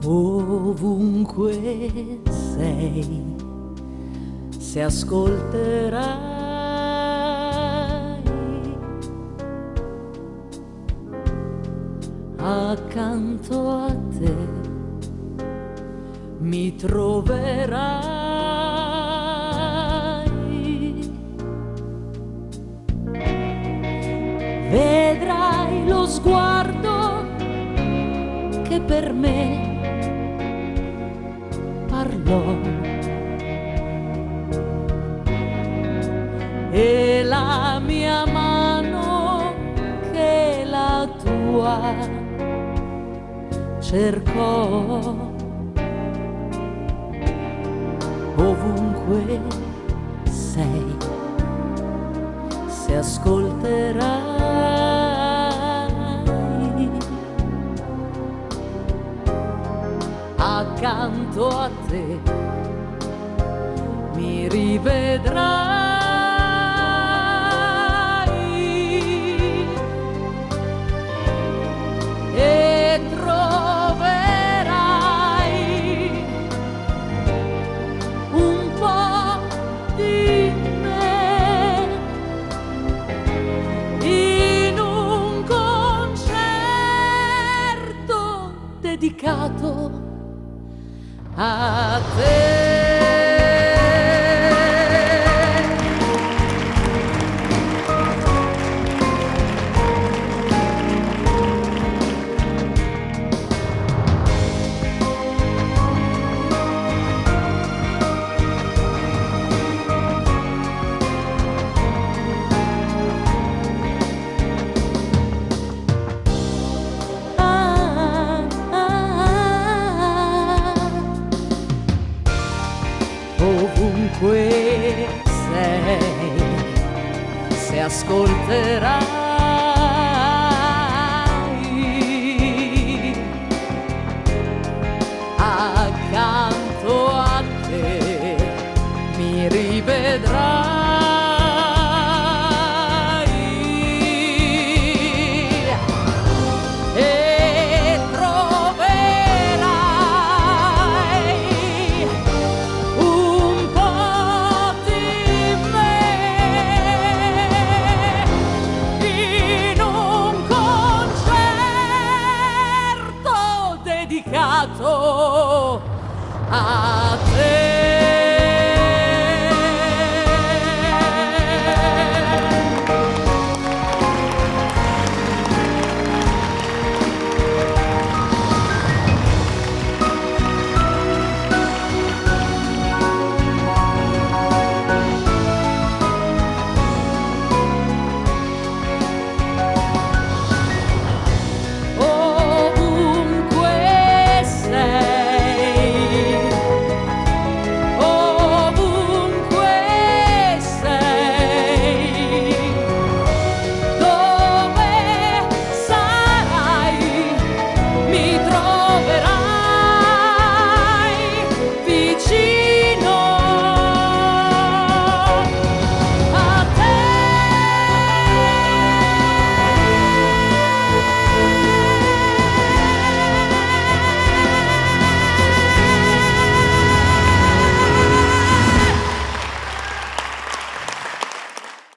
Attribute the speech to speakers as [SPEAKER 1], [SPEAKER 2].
[SPEAKER 1] Ovunque sei, se ascolterai, accanto a te mi troverai. Vedrai lo sguardo che per me parlò e la mia mano che la tua cercò. Ovunque sei, se ascolterai, accanto a te mi rivedrai e troverai un po' di me in un concerto dedicato a te. Ovunque sei, se ascolterai, accanto a te mi rivedrai e troverai un po' di me in un concerto dedicato a te.